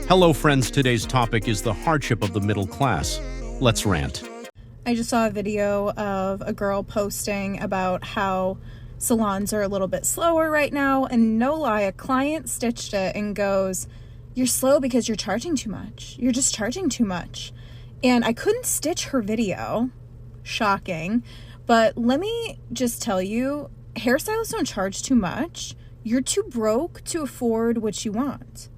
Hello, friends. Today's topic is the hardship of the middle class. Let's rant. I just saw a video of a girl posting about how salons are a little bit slower right now, and no lie, a client stitched it and goes, "You're slow because you're charging too much. You're just charging too much." And I couldn't stitch her video. Shocking. But let me just tell you, hairstylists don't charge too much. You're too broke to afford what you want.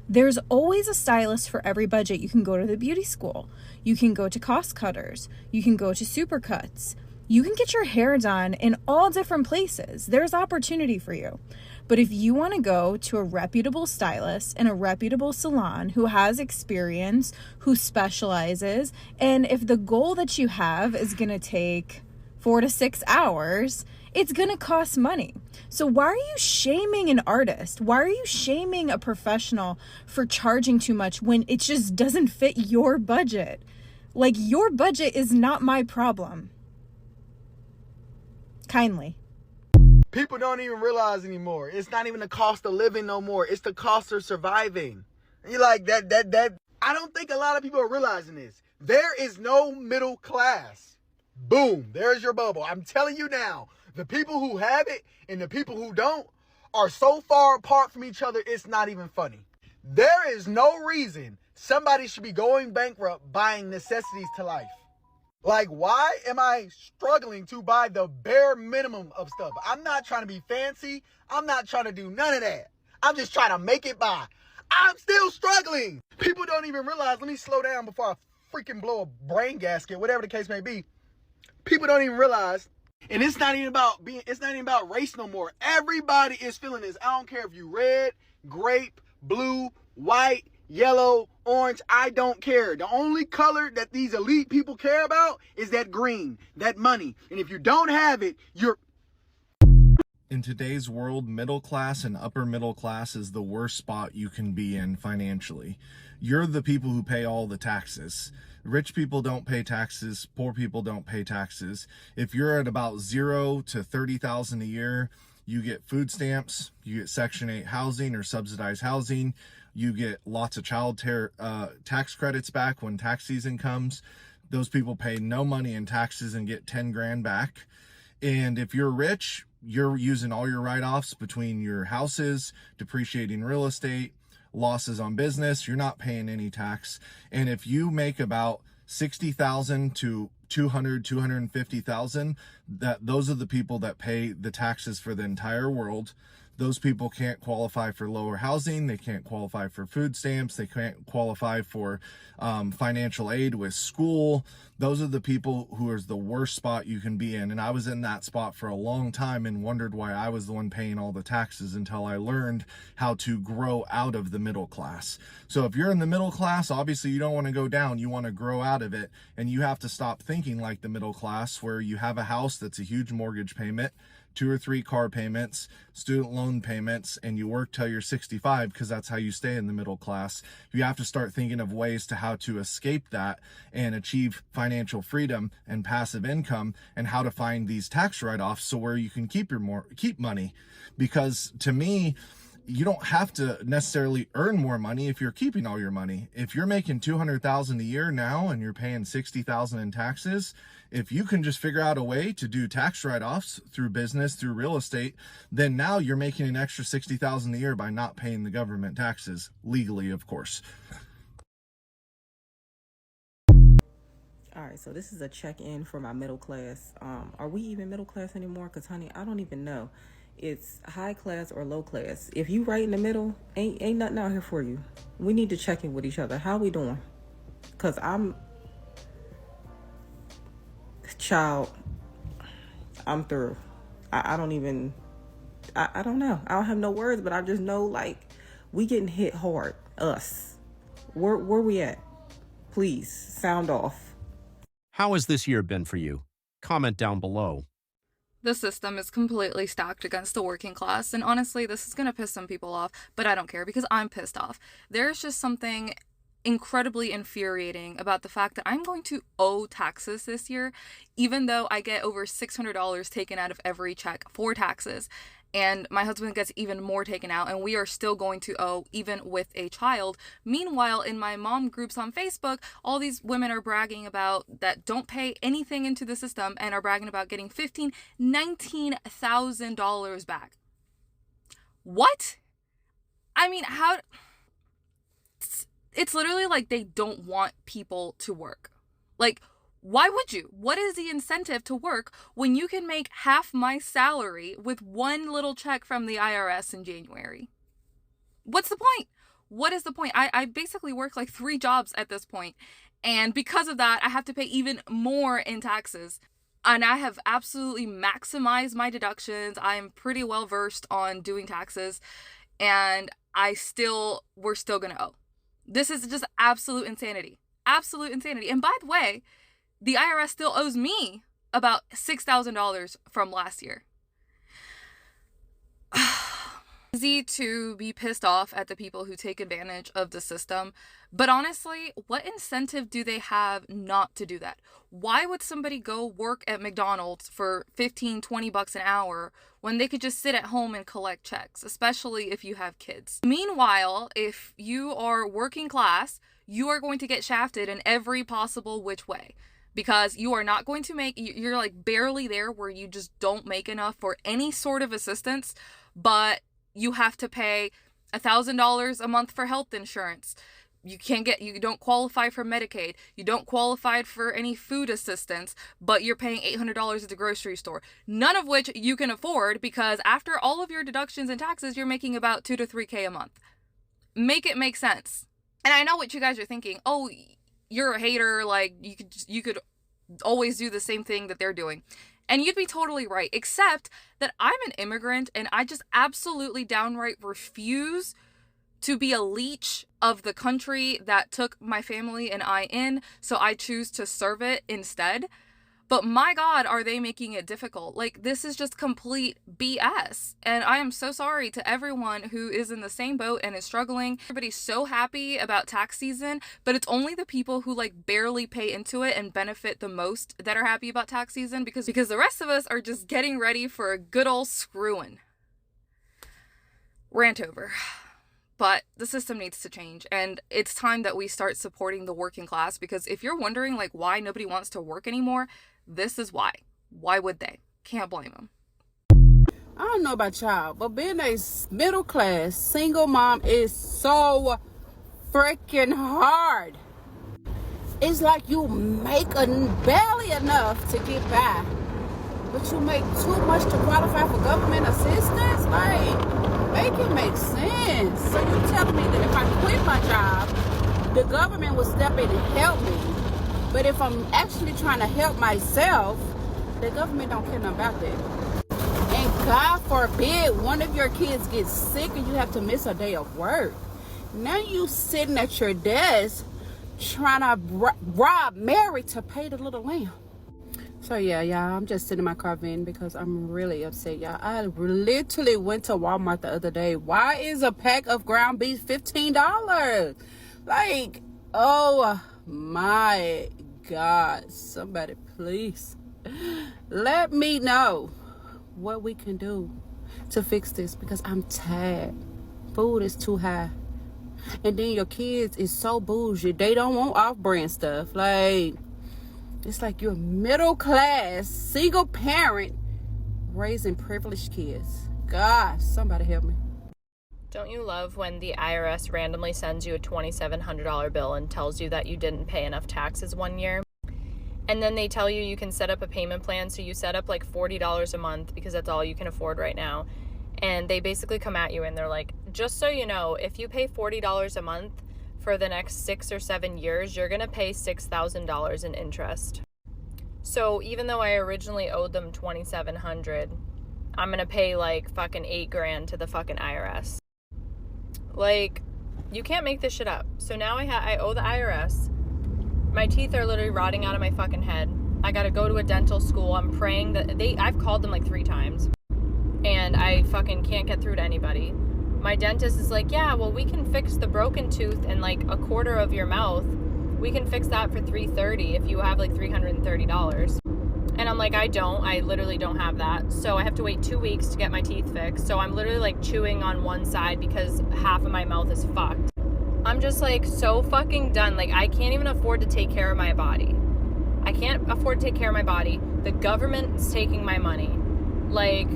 There's always a stylist for every budget. You can go to the beauty school. You can go to cost cutters. You can go to Supercuts. You can get your hair done in all different places. There's opportunity for you. But if you want to go to a reputable stylist in a reputable salon who has experience, who specializes, and if the goal that you have is going to take 4 to 6 hours, it's going to cost money. So why are you shaming an artist? Why are you shaming a professional for charging too much when it just doesn't fit your budget? Like, your budget is not my problem. Kindly. People don't even realize anymore. It's not even the cost of living no more. It's the cost of surviving. And you're like, that. I don't think a lot of people are realizing this. There is no middle class. Boom. There's your bubble. I'm telling you now. The people who have it and the people who don't are so far apart from each other, it's not even funny. There is no reason somebody should be going bankrupt buying necessities to life. Like, why am I struggling to buy the bare minimum of stuff? I'm not trying to be fancy. I'm not trying to do none of that. I'm just trying to make it by. I'm still struggling. People don't even realize. Let me slow down before I freaking blow a brain gasket, whatever the case may be. People don't even realize. And it's not even about race no more. Everybody is feeling this. I don't care if you red, grape, blue, white, yellow, orange. I don't care. The only color that these elite people care about is that green, that money. And if you don't have it, you're... In today's world, middle class and upper middle class is the worst spot you can be in financially. You're the people who pay all the taxes. Rich people don't pay taxes. Poor people don't pay taxes. If you're at about 0 to 30,000 a year, you get food stamps, you get Section 8 housing or subsidized housing, you get lots of tax credits back when tax season comes. Those people pay no money in taxes and get 10 grand back. And if you're rich, you're using all your write-offs between your houses, depreciating real estate, losses on business. You're not paying any tax. And if you make about 60,000 to 250,000, those are the people that pay the taxes for the entire world. Those people can't qualify for lower housing. They can't qualify for food stamps. They can't qualify for financial aid with school. Those are the people who are the worst spot you can be in. And I was in that spot for a long time and wondered why I was the one paying all the taxes until I learned how to grow out of the middle class. So if you're in the middle class, obviously you don't want to go down. You want to grow out of it. And you have to stop thinking like the middle class, where you have a house that's a huge mortgage payment, 2 or 3 car payments, student loan payments, and you work till you're 65 because that's how you stay in the middle class. You have to start thinking of ways to how to escape that and achieve financial freedom and passive income, and how to find these tax write-offs so where you can keep money. Because to me, you don't have to necessarily earn more money if you're keeping all your money. If you're making $200,000 a year now and you're paying $60,000 in taxes, if you can just figure out a way to do tax write-offs through business, through real estate, then now you're making an extra $60,000 a year by not paying the government taxes, legally, of course. All right, so this is a check-in for my middle class. Are we even middle class anymore? Because, honey, I don't even know. It's high class or low class. If you right in the middle, ain't nothing out here for you. We need to check in with each other. How we doing? Because I'm through. I don't even, I don't know. I don't have no words, but I just know, like, we getting hit hard. Us. Where we at? Please, sound off. How has this year been for you? Comment down below. The system is completely stacked against the working class, and honestly, this is going to piss some people off, but I don't care because I'm pissed off. There's just something incredibly infuriating about the fact that I'm going to owe taxes this year, even though I get over $600 taken out of every check for taxes. and my husband gets even more taken out, and we are still going to owe even with a child. Meanwhile, in my mom groups on Facebook, all these women are bragging about that don't pay anything into the system and are bragging about getting $15,000, $19,000 back. What? I mean, how? It's literally like they don't want people to work. Like, why would you? What is the incentive to work when you can make half my salary with one little check from the IRS in January? What's the point? What is the point? I basically work like 3 jobs at this point, and because of that, I have to pay even more in taxes. And I have absolutely maximized my deductions. I am pretty well versed on doing taxes, and we're still gonna owe. This is just absolute insanity. Absolute insanity. And by the way, the IRS still owes me about $6,000 from last year. Easy to be pissed off at the people who take advantage of the system, but honestly, what incentive do they have not to do that? Why would somebody go work at McDonald's for $15-20 an hour when they could just sit at home and collect checks, especially if you have kids? Meanwhile, if you are working class, you are going to get shafted in every possible which way, because you are not going to you're like barely there where you just don't make enough for any sort of assistance, but you have to pay $1,000 a month for health insurance. You don't qualify for Medicaid. You don't qualify for any food assistance, but you're paying $800 at the grocery store. None of which you can afford, because after all of your deductions and taxes, you're making about $2,000 to $3,000 a month. Make it make sense. And I know what you guys are thinking. Oh, you're a hater. Like, you could always do the same thing that they're doing. And you'd be totally right, except that I'm an immigrant and I just absolutely downright refuse to be a leech of the country that took my family and I in, so I choose to serve it instead. But my God, are they making it difficult? Like, this is just complete BS. And I am so sorry to everyone who is in the same boat and is struggling. Everybody's so happy about tax season, but it's only the people who like barely pay into it and benefit the most that are happy about tax season, because the rest of us are just getting ready for a good old screwing. Rant over. But the system needs to change, and it's time that we start supporting the working class, because if you're wondering like why nobody wants to work anymore, this is why. Why would they? Can't blame them. I don't know about y'all, but being a middle class single mom is so freaking hard. It's like you make barely enough to get by, but you make too much to qualify for government assistance. Like, make it make sense. So you telling me that if I quit my job, the government will step in and help me? But if I'm actually trying to help myself, the government don't care nothing about that. And God forbid one of your kids gets sick and you have to miss a day of work. Now you sitting at your desk trying to rob Mary to pay the little lamb. So yeah, y'all, I'm just sitting in my car venting because I'm really upset, y'all. I literally went to Walmart the other day. Why is a pack of ground beef $15? Like, oh my God, somebody please let me know what we can do to fix this, because I'm tired. Food is too high, and then your kids is so bougie, they don't want off-brand stuff. Like, it's like you're middle class single parent raising privileged kids. God, somebody help me. Don't you love when the IRS randomly sends you a $2,700 bill and tells you that you didn't pay enough taxes one year? And then they tell you can set up a payment plan, so you set up like $40 a month because that's all you can afford right now. And they basically come at you and they're like, just so you know, if you pay $40 a month for the next 6 or 7 years, you're going to pay $6,000 in interest. So even though I originally owed them $2,700, I'm going to pay like fucking $8,000 to the fucking IRS. Like, you can't make this shit up. So now I owe the IRS. My teeth are literally rotting out of my fucking head. I gotta go to a dental school. I'm praying that I've called them like 3 times and I fucking can't get through to anybody. My dentist is like, yeah, well, we can fix the broken tooth and like a quarter of your mouth. We can fix that for $330 if you have like $330. And I'm like, I literally don't have that. So I have to wait 2 weeks to get my teeth fixed. So I'm literally like chewing on one side because half of my mouth is fucked. I'm just like so fucking done. Like, I can't even afford to take care of my body. I can't afford to take care of my body. The government's taking my money. Like,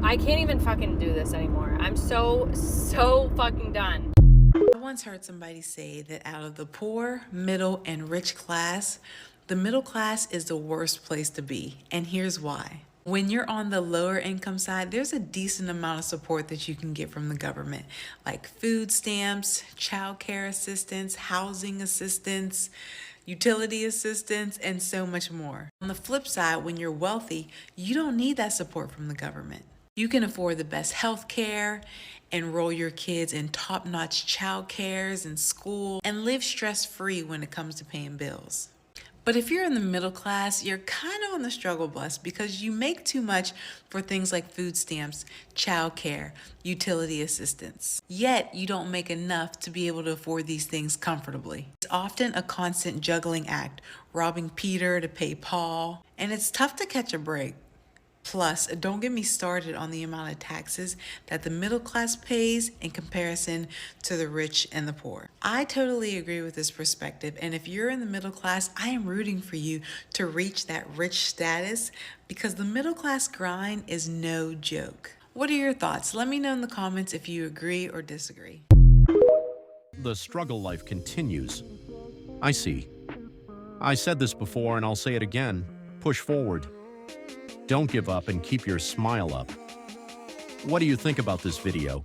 I can't even fucking do this anymore. I'm so fucking done. I once heard somebody say that out of the poor, middle, and rich class, the middle class is the worst place to be, and here's why. When you're on the lower income side, there's a decent amount of support that you can get from the government, like food stamps, child care assistance, housing assistance, utility assistance, and so much more. On the flip side, when you're wealthy, you don't need that support from the government. You can afford the best health care, enroll your kids in top-notch child cares and school, and live stress-free when it comes to paying bills. But if you're in the middle class, you're kind of on the struggle bus because you make too much for things like food stamps, child care, utility assistance. Yet you don't make enough to be able to afford these things comfortably. It's often a constant juggling act, robbing Peter to pay Paul, and it's tough to catch a break. Plus, don't get me started on the amount of taxes that the middle class pays in comparison to the rich and the poor. I totally agree with this perspective, and if you're in the middle class, I am rooting for you to reach that rich status because the middle class grind is no joke. What are your thoughts? Let me know in the comments if you agree or disagree. The struggle life continues. I see. I said this before and I'll say it again. Push forward. Don't give up and keep your smile up. What do you think about this video?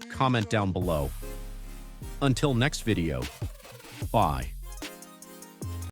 Comment down below. Until next video, bye.